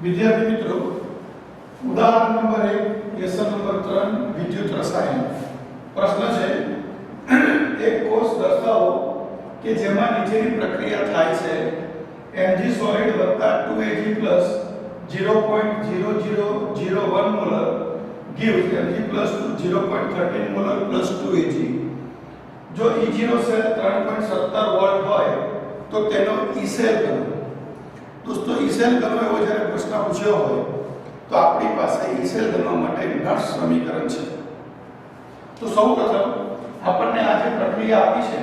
विद्यार्थी मित्रों, उदाहरण नंबर 1 लेसन नंबर 3 विद्युत रसायन प्रश्न है एक कोष दर्शाવો કે જેમાં નીચેની પ્રક્રિયા થાય છે Mg સોલિડ વત્તા 2Ag plus 0.0001 molar gives Mg plus 0.13 molar plus 2Ag જો E0 સેલ 3.17 વોલ્ટ હોય તો તેનો E સેલ ગણો। दोस्तों ई सेल गणो एवो જ્યારે પ્રશ્ન પૂછ્યો હોય તો આપણી પાસે ई सेल ગણવા માટે નર્સ સમીકરણ છે। તો સૌપ્રથમ આપણને આ જે પ્રક્રિયા આપી છે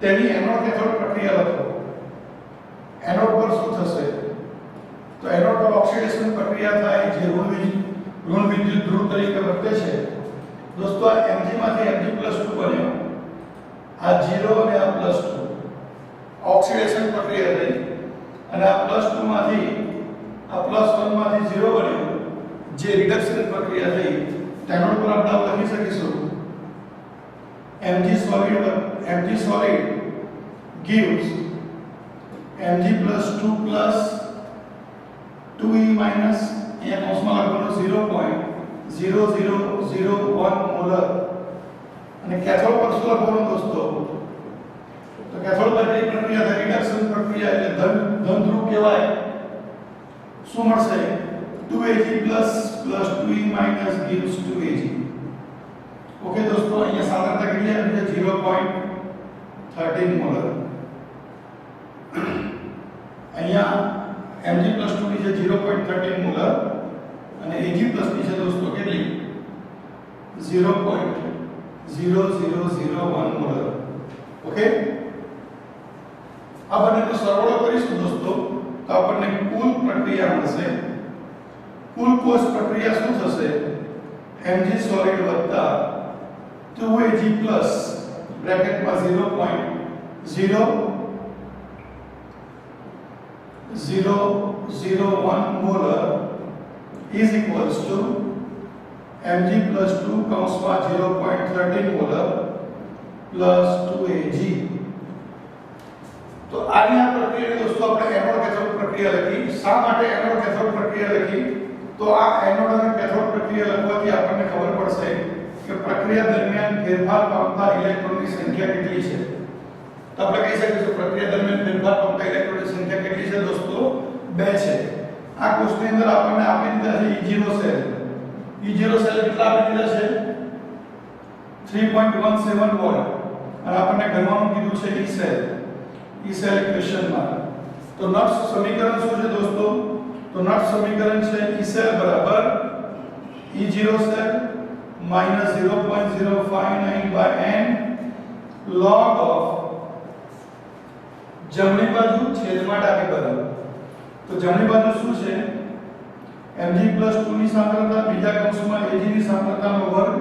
તેની એનોડ કેથોડ પ્રક્રિયા લખો। એનોડ પર શું થશે તો એનોડ પર ઓક્સિડેશન પ્રક્રિયા થાય જે ઋણ વિદ્યુત ધ્રુવ તરીકે વર્તે છે। दोस्तों આ Mg માંથી Mg+2 બન્યો, આ 0 અને આ +2 ઓક્સિડેશન પ્રક્રિયા થઈ અને આ +2 માંથી આ +1 માંથી 0 બન્યું જે રિડક્શન પ્રક્રિયા થઈ તેનો પર આપણે લખી શકીશું Mg solid gives Mg +2 plus 2E minus અહીંયા કૌંસમાં લખવાનું 0.0001 મોલર અને કેથોડ પર શું લખવાનું દોસ્તો तो कैथोड पर प्रक्रिया है रिडक्शन प्रक्रिया એટલે ધન ધ્રુવ કહેવાય શું મળશે 2Ag plus 2E minus gives 2Ag। Okay दोस्तों અહીંયા સાંદ્રતા કેટલી આવી છે 0.13 મોલર। અહીંયા Mg plus 2 ની છે 0.13 મોલર અને Ag plus ની છે दोस्तों કેટલી 0.0001 મોલર। ओके अब આપણે તો સરવાળો કરીશું દોસ્તો તો આપણને કુલ પ્રક્રિયા મળશે। કુલ કોષ પ્રક્રિયા શું થશે Mg સોલિડ વત્તા 2Ag પ્લસ બ્રેકેટમાં 0.0001 molar is equals to Mg plus 2 કૌંસમાં 0.13 મોલર plus 2Ag। तो आनी आ प्रक्रिया दोस्तों આપણે એનોડ કેથોડ પ્રક્રિયા લખી। શા માટે એનોડ કેથોડ પ્રક્રિયા લખી તો આ એનોડ અને કેથોડ પ્રક્રિયા લખવાથી આપણને ખબર પડશે કે પ્રક્રિયા દરમિયાન ફેરફાર પામતા ઇલેક્ટ્રોનની સંખ્યા કેટલી છે। તો આપણે કહી શકીએ કે પ્રક્રિયા દરમિયાન ફેરફાર પામતા ઇલેક્ટ્રોનની સંખ્યા કેટલી છે दोस्तों 2 છે। આ કોષની અંદર આપણને આપી દીધા છે E0 સેલ। E0 સેલ કેટલા આપી દીધા છે 3.17 વોલ્ટ અને આપણને ગણવાનું કીધું છે E cell. E cell equation में तो नट्स समीकरण શું છે दोस्तों तो नट्स समीकरण છે ई सेल बराबर E0 cell minus 0.059 by n log of જમણી બાજુ છેદમાં ડાબી બાજુ। તો જમણી બાજુ શું છે Mg+2 ની સાંદ્રતા બીજા કૌંસમાં Ag ની સાંદ્રતાનો વર્ગ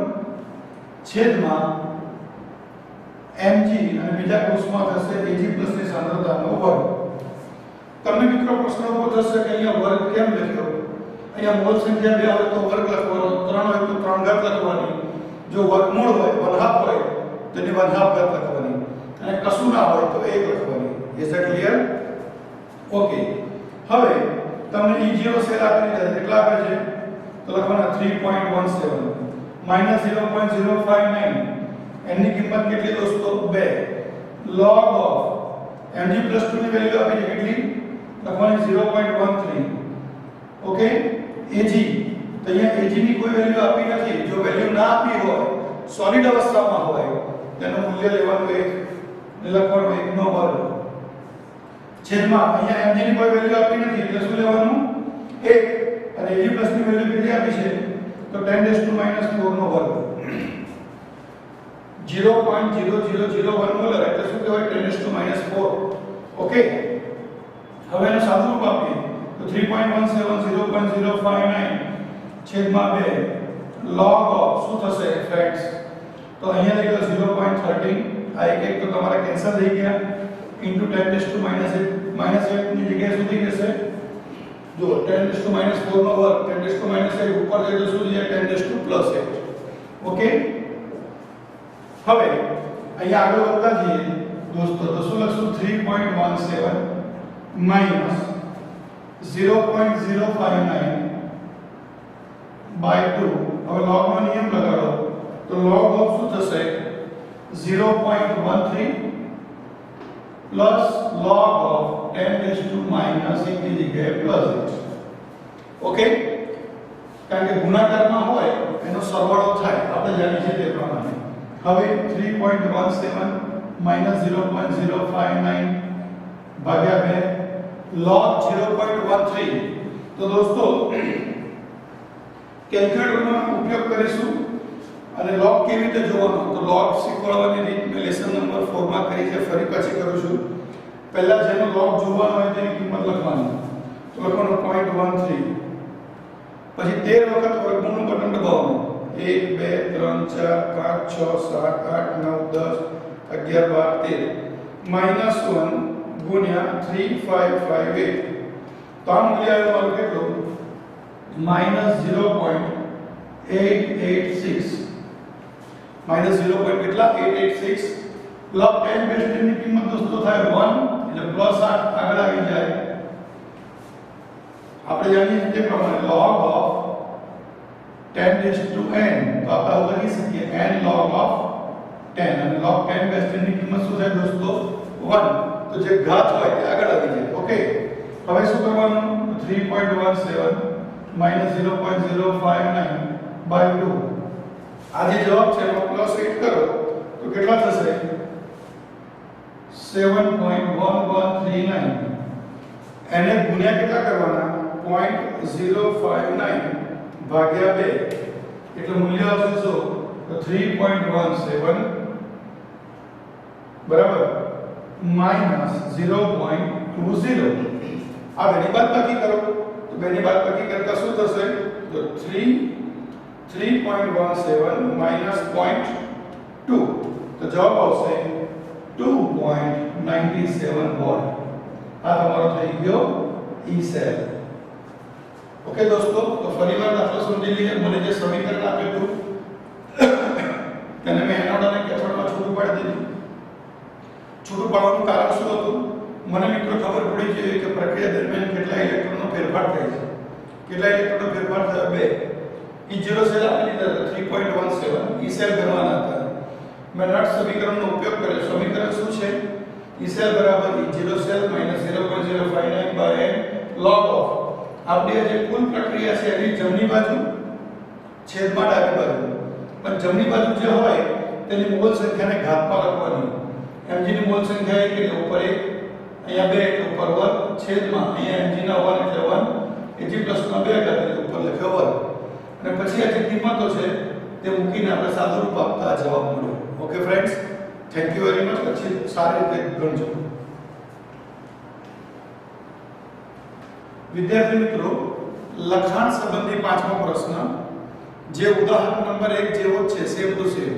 છેદમાં Mg અને બીજા કૌંસમાં થશે Ag પ્લસ ની સાંદ્રતાનો વર્ગ। તમને મિત્રો પ્રશ્ન ઉભો થશે કે અહીંયા વર્ગ કેમ લખ્યો? અહીંયા મોલ સંખ્યા 2 હોય તો વર્ગ લખવાનો, 3 હોય તો 3 ઘાત લખવાની, જો વર્ગમૂળ હોય 1/2 હોય તો એની 1/2 ઘાત લખવાની અને કશું ના હોય તો 1 લખવાની। Is that clear? ઓકે હવે તમને E0 સેલ આપેલી છે કેટલા આપે છે તો લખવાના 3.17 minus 0.059 એની કિંમત કેટલી દોસ્તો 2 log of Mg+2 ની વેલ્યુ આપી છે કેટલી લખવાની 0.13। ઓકે Ag તો અહીંયા Ag ની કોઈ વેલ્યુ આપી નથી। જો વેલ્યુ ના આપી હોય સોલિડ અવસ્થામાં હોય તેનું મૂલ્ય લેવાનું 1 ને લખવાનું 1 નો વર્ગ છેદમાં અહીંયા Mg ની કોઈ વેલ્યુ આપી નથી એટલે શું લેવાનું 1 અને Ag+ ની વેલ્યુ કેટલી આપી છે તો 10⁻⁴ નો વર્ગ 0.0001 મોલર એટલે શું કહેવાય 10⁻⁴। ઓકે હવે એનું સાદું રૂપ આપીએ તો 3.17 0.059 છેદમાં 2 log of શું થશે ફ્રેન્ડ્સ તો અહીંયા લઈ લો 0.13 આ એક તો તમારા કેન્સલ થઈ ગયા into 10⁻⁸ ની જગ્યાએ શું થઈ જશે જો 10⁻⁴ નો વર્ગ 10⁻⁸ ઉપર જાય તો શું થઈ જાય 10⁻+8। ઓકે હવે અહીંયા આગળ વધતા જઈએ दोस्तों तो શું લખશું 3.17 minus 0.059 by 2. હવે log નો નિયમ લગાડો તો log of શું થશે 0.13 plus log of 10 raised to minus 1 ની જગ્યાએ પ્લસ 8. ઓકે, કારણ કે ગુણાકારમાં હોય એનો સરવાળો થાય, આપણે જાણીએ છીએ તે પ્રમાણે. હવે 3.17 minus 0.059 ભાગ્યા 2 log 0.13. તો દોસ્તો કેલ્ક્યુલેટરનો ઉપયોગ કરીશું અને log કેવી રીતે જોવાનો, તો log શીખવાડવાની રીત મેં લેસન નંબર 4 માં કરી છે, ફરી પાછી કરું છું. પહેલા જેનો log જોવાનો હોય તેની કિંમત લખવાની, તો લખવાનું 0.13, પછી 13 વખત વર્ગમૂળનું બટન દબાવવાનું, 1 2 3 4 5 6 7 8 9 10 11 12 13 -1 ગુણ્યા 3558. તો આ મૂલ્ય આવ્યું મારું કેટલું -0.886 -0. કેટલા 886 પ્લસ 10 બેઝ 10 ની કિંમત દોસ્તો થાય 1 એટલે પ્લસ 8 આગળ આવી જાય. આપણે જાણીએ છીએ તે પ્રમાણે log of 10 raised to n, તો આપણે લખી શકીએ n log of 10, અને log 10 બેઝ 10 ની કિંમત શું થાય દોસ્તો 1. તો જે ઘાત હોય તે આગળ આવી જાય. ઓકે, હવે શું કરવાનું, 3.17 minus 0.059 by 2. આ જે જવાબ છે એમાં પ્લસ 8 કરો તો કેટલા થશે 7.1139. એને ગુણ્યા કેટલા કરવાના 0.059 ભાગ્યા 2 એટલે મૂલ્ય આવશે શું તો 3.17 બરાબર minus 0.20. આ બેની બાદબાકી કરો તો બેની બાદબાકી કરતા શું થશે તો 3.17 minus 0.2 તો જવાબ આવશે 2.97 વોલ્ટ. આ તમારો થઈ ગયો ઈ સેલ. ઓકે દોસ્તો, તો ફરીવાર દાખલો સમજી લઈએ. મને જે સમીકરણ આપ્યું હતું તેને મેં એનોડ અને કેથોડમાં છૂટું પાડી દીધું. છૂટું પાડવાનું કારણ શું હતું, મને મિત્રો ખબર પડી છે કે પ્રક્રિયા દરમિયાન કેટલા ઇલેક્ટ્રોનનો ફેરફાર થાય છે. કેટલા ઇલેક્ટ્રોનનો ફેરફાર થયો 2. E0 સેલ આપી દીધા હતા 3.17, E સેલ કરવાના હતા. મેં નટ સમીકરણનો ઉપયોગ કર્યો. સમીકરણ શું છે, E સેલ બરાબર E0 cell minus 0.059 by n log of આપણી જે કુલ પ્રક્રિયા છે એની જમણી બાજુ છેદમાં ડાબી બાજુ, પણ જમણી બાજુ જે હોય તેની મોલ સંખ્યાને ઘાતમાં લખવાની. mg ની મોલ સંખ્યા એક એટલે ઉપર 1, અહીંયા 2 એટલે ઉપર 1 છેદમાં અહીંયા mg ના 1 એટલે 1, ag પ્લસ ના 2 એટલે ઉપર લખ્યો 1, અને પછી આ જે કિંમતો છે તે મૂકીને આપણે સાદું રૂપ આપતા આ જવાબ મળ્યો. Okay friends, thank you very much. પછી સારી રીતે ગણજો. વિદ્યાર્થી મિત્રો, લખાણ સંબંધી પાંચમો પ્રશ્ન, જે ઉદાહરણ નંબર 1 જેવો જ છે, સેમ ટુ સેમ.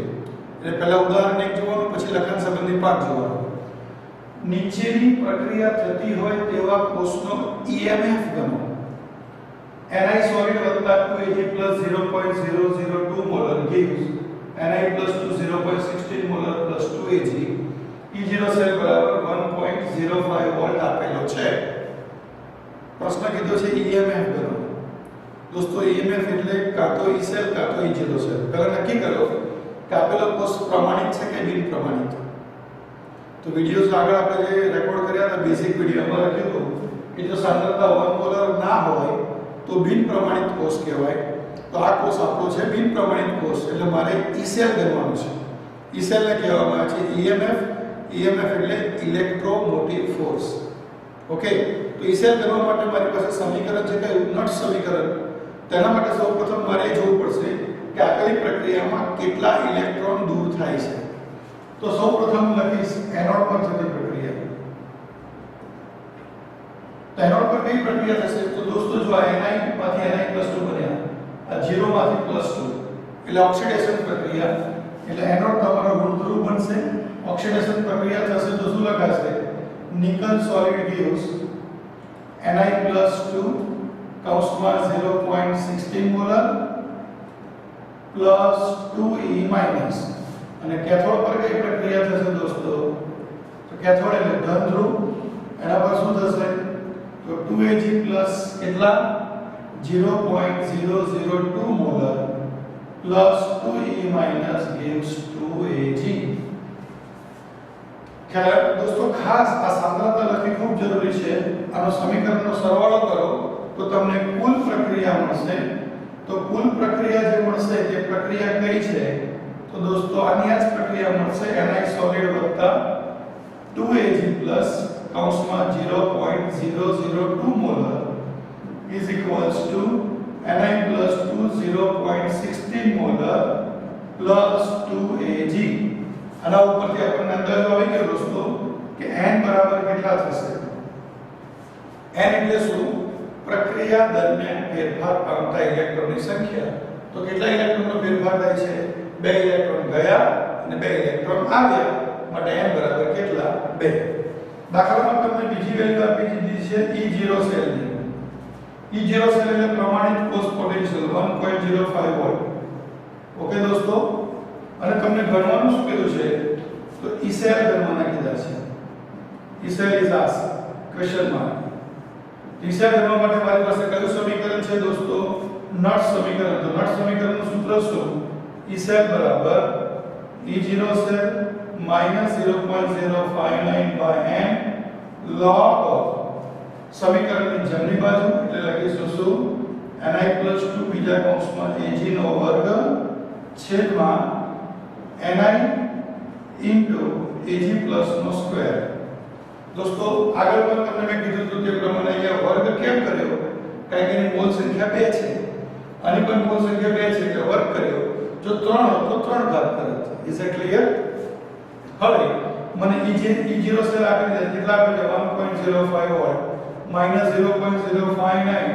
એટલે પહેલા ઉદાહરણ 1 જોવાનું, પછી લખાણ સંબંધી 5 જોવાનું. નીચેની પ્રક્રિયા થતી હોય તેવા કોષનો EMF ગણો. Ni solid વત્તા 2Ag plus 0.002 molar gives Ni plus 0.16 molar plus 2Ag. E0 cell બરાબર 1.05 વોલ્ટ આપેલો છે. પ્રશ્ન કીધો છે EMF ગણો. દોસ્તો EMF એટલે કાં તો E સેલ કાં તો E0 સેલ. પહેલા નક્કી કરો કે આપેલો કોષ પ્રમાણિત છે કે બિન પ્રમાણિત. તો વિડિયોઝ આગળ આપણે જે રેકોર્ડ કર્યા હતા બેઝિક વિડિયોમાં લખ્યું હતું કે જો સાંદ્રતા 1 મોલર ના હોય તો બિન પ્રમાણિત કોષ કહેવાય. તો આ કોષ આપણો છે બિન પ્રમાણિત કોષ, એટલે મારે E સેલ ગણવાનો છે. E સેલ ને કહેવામાં આવે છે EMF. EMF એટલે ઇલેક્ટ્રોમોટિવ ફોર્સ. ઓકે, તો E સેલ ગણવા માટે મારી પાસે સમીકરણ છે કે નટ સમીકરણ. તેના માટે સૌપ્રથમ મારે એ જોવું પડશે કે આપેલી પ્રક્રિયામાં કેટલા ઇલેક્ટ્રોન દૂર થાય છે. તો સૌપ્રથમ લખીશ એનોડ પર થતી પ્રક્રિયા. તો એનોડ પર કઈ પ્રક્રિયા થશે, તો દોસ્તો જો આ Ni માંથી Ni+2 બન્યા, આ 0 માંથી +2 એટલે ઓક્સિડેશન પ્રક્રિયા. એટલે એનોડ તમારો ઋણ બનશે. ઓક્સિડેશન પ્રક્રિયા થશે તો શું લખાશે, નિકલ સોલિડ gives Ni+2 કૌંસમાં 0.16 મોલર પ્લસ 2E માઈનસ. અને કેથોડ પર કઈ પ્રક્રિયા થશે દોસ્તો, તો કેથોડ એટલે ધન ધ્રુવ, એના પર શું થશે તો તો 2Ag પ્લસ કેટલા 0.002 molar plus 2E minus gives 2Ag. ખ્યાલ દોસ્તો ખાસ આ સાંદ્રતા લખવી ખૂબ જરૂરી છે. આનો સમીકરણનો સરવાળો કરો તો તમને કુલ પ્રક્રિયા મળશે. તો કુલ પ્રક્રિયા જે મળશે તે પ્રક્રિયા કઈ છે તો દોસ્તો આની આ જ પ્રક્રિયા મળશે Ni સોલિડ વત્તા 2Ag પ્લસ કૌંસમાં 0.002 molar is equals to Ni plus 2 0.16 molar plus 2Ag. આના ઉપરથી આપણને અંદાજો આવી ગયો દોસ્તો કે n બરાબર કેટલા થશે. n એટલે શું પ્રક્રિયા દરમિયાન ફેરફાર પામતા ઇલેક્ટ્રોનની સંખ્યા. તો કેટલા ઇલેક્ટ્રોનનો ફેરફાર થાય છે 2 ઇલેક્ટ્રોન ગયા અને 2 ઇલેક્ટ્રોન આવ્યા માટે n બરાબર કેટલા 2. દાખલામાં તમને બીજી વેલ્યુ આપી દીધી છે E0 સેલની. E0 સેલ એટલે પ્રમાણિત કોષ પોટેન્શિયલ 1.05 વોલ્ટ. ઓકે દોસ્તો અને તમને ગણવાનું શું કીધું છે તો E સેલ ગણવાના કીધા છે. E cell is ask question mark. E cell ગણવા માટે મારી પાસે કયું સમીકરણ છે દોસ્તો નટ સમીકરણ. તો નટ સમીકરણનું સૂત્ર શું E સેલ બરાબર E0 cell minus 0.059 by n log of સમીકરણની જમણી બાજુ એટલે લખીશું શું Ni plus 2 બીજા કૌંસમાં Ag નો વર્ગ છેદમાં Ni into Ag plus નો સ્ક્વેર. દોસ્તો આગળ પણ તમને મેં કીધું હતું તે પ્રમાણે અહીંયા વર્ગ કેમ કર્યો કારણ કે એની મૂળ સંખ્યા 2 છે અને પણ મૂળ સંખ્યા 2 છે એટલે વર્ગ કર્યો. જો 3 હોત તો 3 ઘાત કરત. Is it clear. હવે મને E0 સેલ આપી દીધા કેટલા આપે છે 1.05 વોલ્ટ માઈનસ 0.059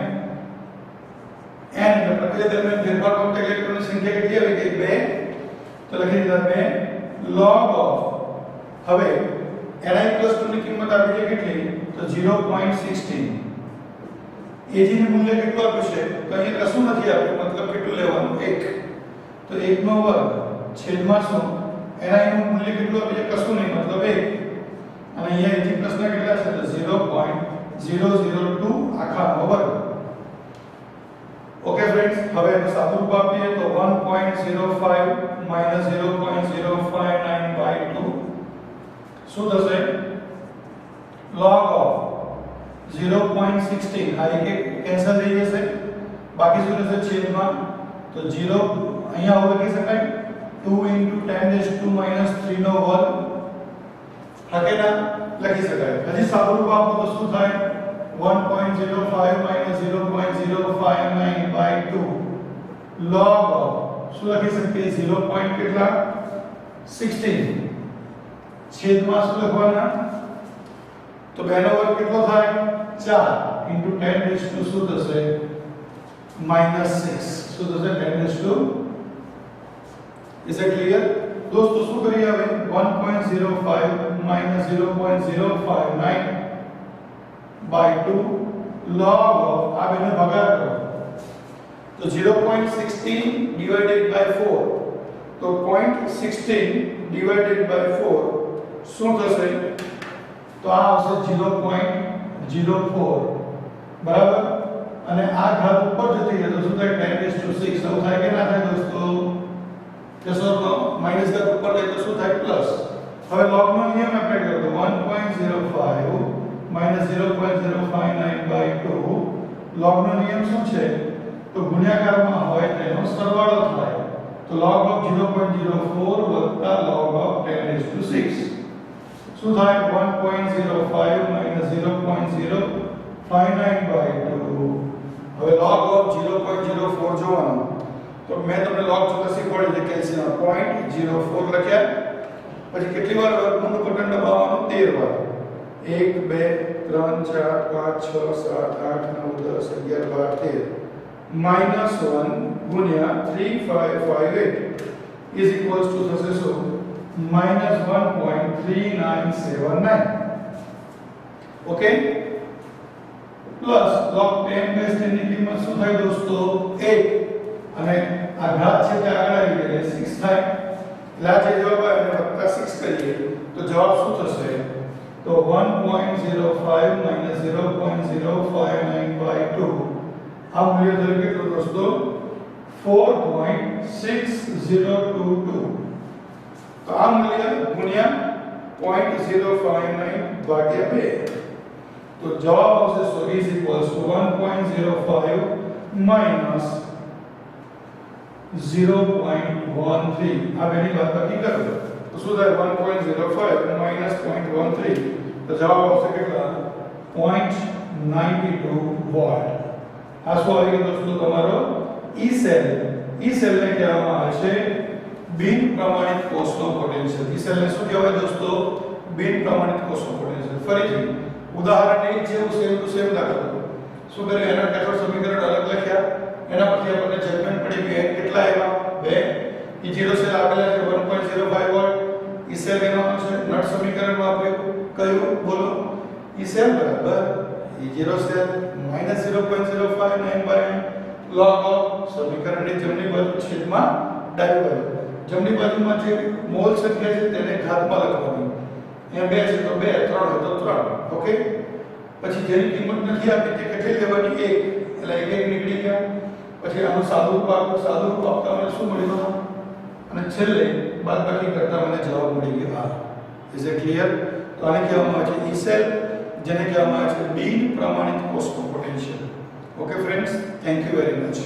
n એટલે પ્રક્રિયા દરમિયાન ફેરફાર પામતા ઇલેક્ટ્રોનની સંખ્યા કેટલી આવી ગઈ 2. તો લખી દીધા 2 log of હવે Ni plus 2 ની કિંમત આપી છે કેટલી તો 0.16. Ag ની મૂલ્ય કેટલું આપ્યું છે તો અહીંયા કશું નથી આપ્યું મતલબ કેટલું લેવાનું 1. તો 1 નો વર્ગ છેદમાં શું Ni નું મૂલ્ય કેટલું આપે છે કશું નહીં મતલબ 1 અને અહીંયા Ag પ્લસ ના કેટલા છે તો 0.002 આખાનો વર્ગ. ઓકે ફ્રેન્ડ્સ હવે એનું સાદું રૂપ આપીએ તો 1.05 minus 0.059 by 2 શું થશે log of 0.16 આ એક કેન્સલ થઈ જશે બાકી શું રહેશે છેદમાં તો 0 અહીંયા હવે લખી શકાય 2 into 10 minus 3 નો વર્ગ હકેના લખી શકાય. હજી સાદું રૂપ આપો તો શું થાય 1.05 minus 0.059 by 2 log of શું લખી શકીએ 0. કેટલા 16 છેદમાં શું લખવાના તો 2 નો વર્ગ કેટલો થાય 4 into 10 શું થશે minus 6 શું થશે 10 Is it clear? दोस्तों શું કરીએ હવે 1.05 minus 0.059 by 2 log of આ બેને ભાગાકાર કરો તો 0.16 divided by 4 તો 0.16 divided by 4 શું થશે તો આ આવશે 0.04 બરાબર અને આ ઘાત ઉપર જતી રહે તો શું થાય 10⁶ આવું થાય કે ના થાય દોસ્તો કેસો માઈનસ ઘાત ઉપર જાય તો શું થાય પ્લસ. હવે log નો નિયમ એપ્લાય કરો તો 1.05 minus 0.059 by 2 log નો નિયમ શું છે તો ગુણ્યાકારમાં હોય તેનો સરવાળો થાય તો log of 0.04 વત્તા log of 10⁶ શું થાય 1.05 minus 0.059 by 2 હવે log of 0.04 જોવાનું તો મેં તમને log જોતા શીખવાડી છે કેલ્શિયમ 0.04 લખ્યા પછી કેટલી વાર વર્ગમૂળનું બટન દબાવવાનું 13 વાર 1 2 3 4 5 6 7 8 9 10 11 12 13 -1 ગુણ્યા 3558 is equals to થશે શું -1.3979 ઓકે પ્લસ log 10 ની કિંમત શું થાય દોસ્તો 1 અને આ ઘાત છે તે આગળ આવી ગઈ 6 થાય એટલે આ જે જવાબ આવે એને વત્તા 6 કરીએ તો જવાબ શું થશે तो 1.05 माइनस 0.059/2 આ મૂલ્ય થયું કેટલું દોસ્તો 4.6022 તો આ મૂલ્ય ગુણ્યા 0.059 ભાગ્યા 2 તો જવાબ આવશે so is equals to 1.05 minus 0.13 આ બેની બાદબાકી કરો તો શું થાય 1.05 minus 0.13 તો જવાબ આવશે કેટલા 0.92 વોલ્ટ આ શું આવી ગયો દોસ્તો તમારો ઈ સેલ ને કહેવામાં આવે છે બિન પ્રમાણિત કોષનો પોટેન્શિયલ ઈ સેલ ને શું કહેવાય દોસ્તો બિન પ્રમાણિત કોષનો પોટેન્શિયલ ફરીથી ઉદાહરણ એક જેવું સેમ ટુ સેમ દાખલો શું કર્યું એના કેથોડ સમીકરણ અલગ લખ્યા એના પછી આપણને જજમેન્ટ પડી કે કેટલા આવ્યા 2 E0 સેલ આપેલા છે 1.05 વોલ્ટ ઈ સેલ લેવાનો છે નટ સમીકરણ વાપર્યું કયું બોલો ઈ સેલ બરાબર E0 સેલ -0.059 log of સમીકરણની જમણી બાજુ છેદમાં ડાબી બાજુ જમણી બાજુમાં જે મોલ સંખ્યા છે તેને ઘાતમાં લખવાની અહીંયા 2 છે તો 2 3 હોય તો 3 ઓકે પછી જેની કિંમત નથી આપી તે કેટલી લેવાની 1 એટલે 1 નીકળી ગયા પછી આનું સાદું રૂપ આપતા મને શું મળ્યું અને છેલ્લે બાદબાકી કરતા મને જવાબ મળી ગયો આ ઇઝ ઇટ ક્લિયર તો આને કહેવામાં આવે છે ઈ સેલ જેને કહેવામાં આવે છે બિન પ્રમાણિત કોષનો potential okay friends thank you very much